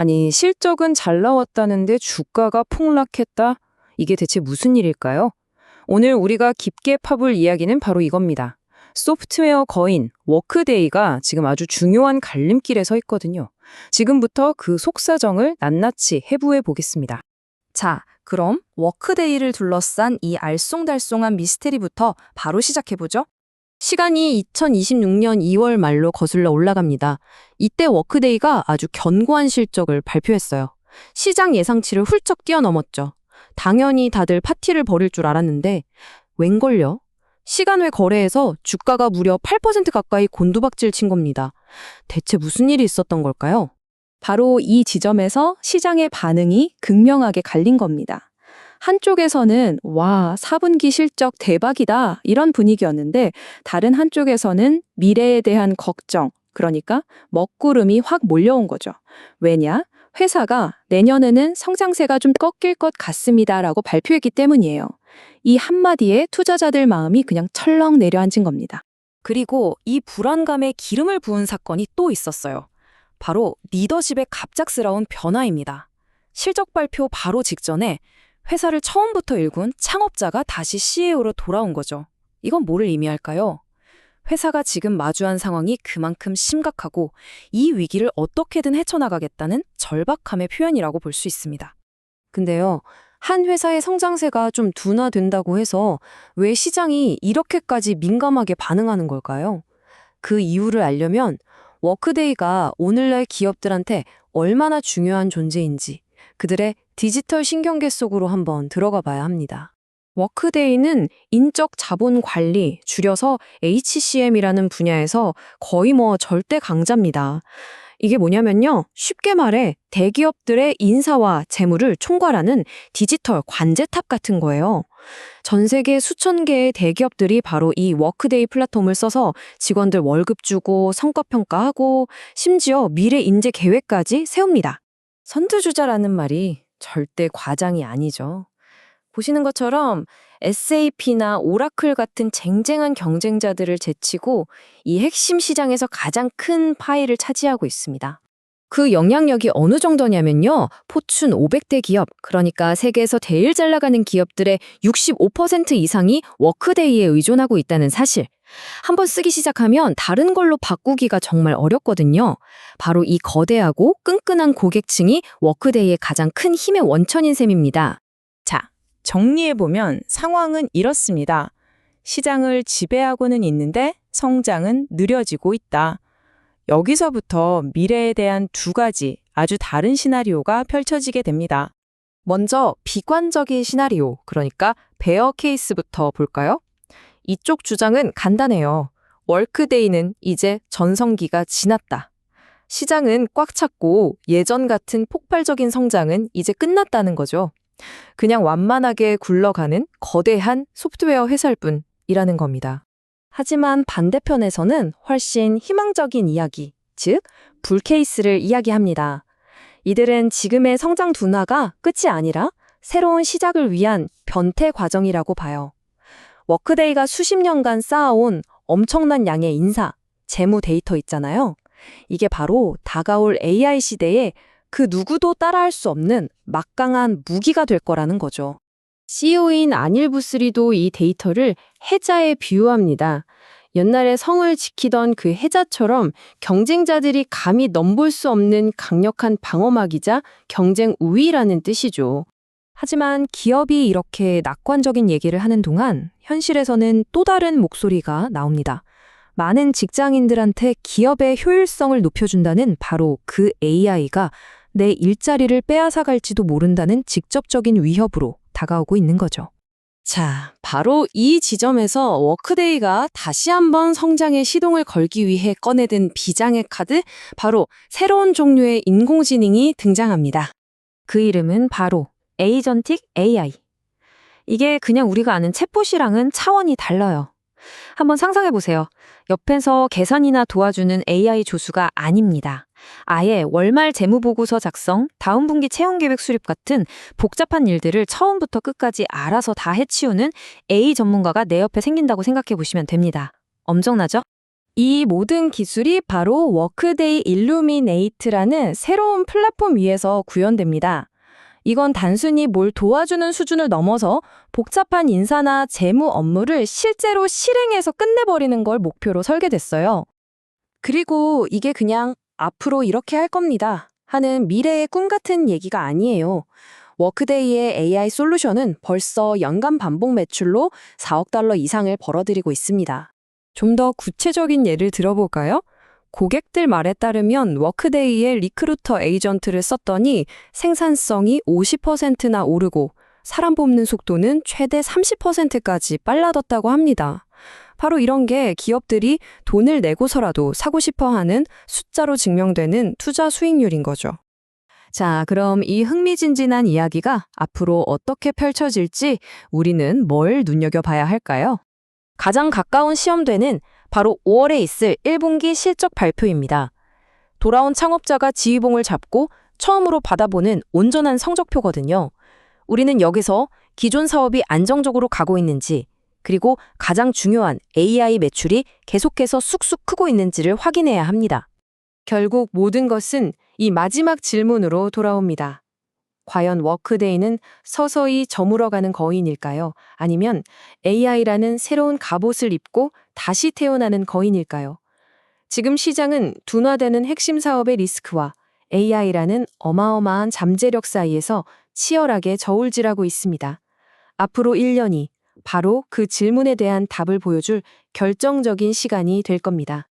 아니, 실적은 잘 나왔다는데 주가가 폭락했다? 이게 대체 무슨 일일까요? 오늘 우리가 깊게 파볼 이야기는 바로 이겁니다. 소프트웨어 거인, 워크데이가 지금 아주 중요한 갈림길에 서 있거든요. 지금부터 그 속사정을 낱낱이 해부해 보겠습니다. 자, 그럼 워크데이를 둘러싼 이 알쏭달쏭한 미스테리부터 바로 시작해보죠. 시간이 2026년 2월 말로 거슬러 올라갑니다. 이때 워크데이가 아주 견고한 실적을 발표했어요. 시장 예상치를 훌쩍 뛰어넘었죠. 당연히 다들 파티를 벌일 줄 알았는데 웬걸요? 시간외 거래에서 주가가 무려 8% 가까이 곤두박질 친 겁니다. 대체 무슨 일이 있었던 걸까요? 바로 이 지점에서 시장의 반응이 극명하게 갈린 겁니다. 한쪽에서는 와, 4분기 실적 대박이다 이런 분위기였는데 다른 한쪽에서는 미래에 대한 걱정, 그러니까 먹구름이 확 몰려온 거죠. 왜냐? 회사가 내년에는 성장세가 좀 꺾일 것 같습니다라고 발표했기 때문이에요. 이 한마디에 투자자들 마음이 그냥 철렁 내려앉은 겁니다. 그리고 이 불안감에 기름을 부은 사건이 또 있었어요. 바로 리더십의 갑작스러운 변화입니다. 실적 발표 바로 직전에 회사를 처음부터 일군 창업자가 다시 CEO로 돌아온 거죠. 이건 뭐를 의미할까요? 회사가 지금 마주한 상황이 그만큼 심각하고 이 위기를 어떻게든 헤쳐나가겠다는 절박함의 표현이라고 볼 수 있습니다. 근데요, 한 회사의 성장세가 좀 둔화된다고 해서 왜 시장이 이렇게까지 민감하게 반응하는 걸까요? 그 이유를 알려면 워크데이가 오늘날 기업들한테 얼마나 중요한 존재인지 그들의 디지털 신경계 속으로 한번 들어가 봐야 합니다. 워크데이는 인적 자본 관리, 줄여서 HCM이라는 분야에서 거의 절대 강자입니다. 이게 뭐냐면요. 쉽게 말해 대기업들의 인사와 재무를 총괄하는 디지털 관제탑 같은 거예요. 전 세계 수천 개의 대기업들이 바로 이 워크데이 플랫폼을 써서 직원들 월급 주고 성과평가하고 심지어 미래 인재 계획까지 세웁니다. 선두주자라는 말이 절대 과장이 아니죠. 보시는 것처럼 SAP나 오라클 같은 쟁쟁한 경쟁자들을 제치고 이 핵심 시장에서 가장 큰 파일을 차지하고 있습니다. 그 영향력이 어느 정도냐면요. 포춘 500대 기업, 그러니까 세계에서 제일 잘 나가는 기업들의 65% 이상이 워크데이에 의존하고 있다는 사실. 한번 쓰기 시작하면 다른 걸로 바꾸기가 정말 어렵거든요. 바로 이 거대하고 끈끈한 고객층이 워크데이의 가장 큰 힘의 원천인 셈입니다. 자, 정리해보면 상황은 이렇습니다. 시장을 지배하고는 있는데 성장은 느려지고 있다. 여기서부터 미래에 대한 두 가지 아주 다른 시나리오가 펼쳐지게 됩니다. 먼저 비관적인 시나리오, 그러니까 베어 케이스부터 볼까요? 이쪽 주장은 간단해요. 워크데이는 이제 전성기가 지났다. 시장은 꽉 찼고 예전 같은 폭발적인 성장은 이제 끝났다는 거죠. 그냥 완만하게 굴러가는 거대한 소프트웨어 회사일 뿐이라는 겁니다. 하지만 반대편에서는 훨씬 희망적인 이야기, 즉 불케이스를 이야기합니다. 이들은 지금의 성장 둔화가 끝이 아니라 새로운 시작을 위한 변태 과정이라고 봐요. 워크데이가 수십 년간 쌓아온 엄청난 양의 인사, 재무 데이터 있잖아요. 이게 바로 다가올 AI 시대에 그 누구도 따라할 수 없는 막강한 무기가 될 거라는 거죠. CEO인 아닐 부스리도 이 데이터를 해자에 비유합니다. 옛날에 성을 지키던 그 해자처럼 경쟁자들이 감히 넘볼 수 없는 강력한 방어막이자 경쟁 우위라는 뜻이죠. 하지만 기업이 이렇게 낙관적인 얘기를 하는 동안 현실에서는 또 다른 목소리가 나옵니다. 많은 직장인들한테 기업의 효율성을 높여준다는 바로 그 AI가 내 일자리를 빼앗아갈지도 모른다는 직접적인 위협으로 다가오고 있는 거죠. 자, 바로 이 지점에서 워크데이가 다시 한번 성장의 시동을 걸기 위해 꺼내든 비장의 카드, 바로 새로운 종류의 인공지능이 등장합니다. 그 이름은 바로 에이전틱 AI. 이게 그냥 우리가 아는 챗봇이랑은 차원이 달라요. 한번 상상해보세요. 옆에서 계산이나 도와주는 AI 조수가 아닙니다. 아예 월말 재무보고서 작성, 다음 분기 채용계획 수립 같은 복잡한 일들을 처음부터 끝까지 알아서 다 해치우는 AI 전문가가 내 옆에 생긴다고 생각해 보시면 됩니다. 엄청나죠? 이 모든 기술이 바로 워크데이 일루미네이트라는 새로운 플랫폼 위에서 구현됩니다. 이건 단순히 뭘 도와주는 수준을 넘어서 복잡한 인사나 재무 업무를 실제로 실행해서 끝내버리는 걸 목표로 설계됐어요. 그리고 이게 그냥 앞으로 이렇게 할 겁니다 하는 미래의 꿈 같은 얘기가 아니에요. 워크데이의 AI 솔루션은 벌써 연간 반복 매출로 4억 달러 이상을 벌어들이고 있습니다. 좀 더 구체적인 예를 들어볼까요? 고객들 말에 따르면 워크데이에 리크루터 에이전트를 썼더니 생산성이 50%나 오르고 사람 뽑는 속도는 최대 30%까지 빨라졌다고 합니다. 바로 이런 게 기업들이 돈을 내고서라도 사고 싶어 하는 숫자로 증명되는 투자 수익률인 거죠. 자, 그럼 이 흥미진진한 이야기가 앞으로 어떻게 펼쳐질지 우리는 뭘 눈여겨봐야 할까요? 가장 가까운 시험대는 바로 5월에 있을 1분기 실적 발표입니다. 돌아온 창업자가 지휘봉을 잡고 처음으로 받아보는 온전한 성적표거든요. 우리는 여기서 기존 사업이 안정적으로 가고 있는지, 그리고 가장 중요한 AI 매출이 계속해서 쑥쑥 크고 있는지를 확인해야 합니다. 결국 모든 것은 이 마지막 질문으로 돌아옵니다. 과연 워크데이는 서서히 저물어가는 거인일까요? 아니면 AI라는 새로운 갑옷을 입고 다시 태어나는 거인일까요? 지금 시장은 둔화되는 핵심 사업의 리스크와 AI라는 어마어마한 잠재력 사이에서 치열하게 저울질하고 있습니다. 앞으로 1년이 바로 그 질문에 대한 답을 보여줄 결정적인 시간이 될 겁니다.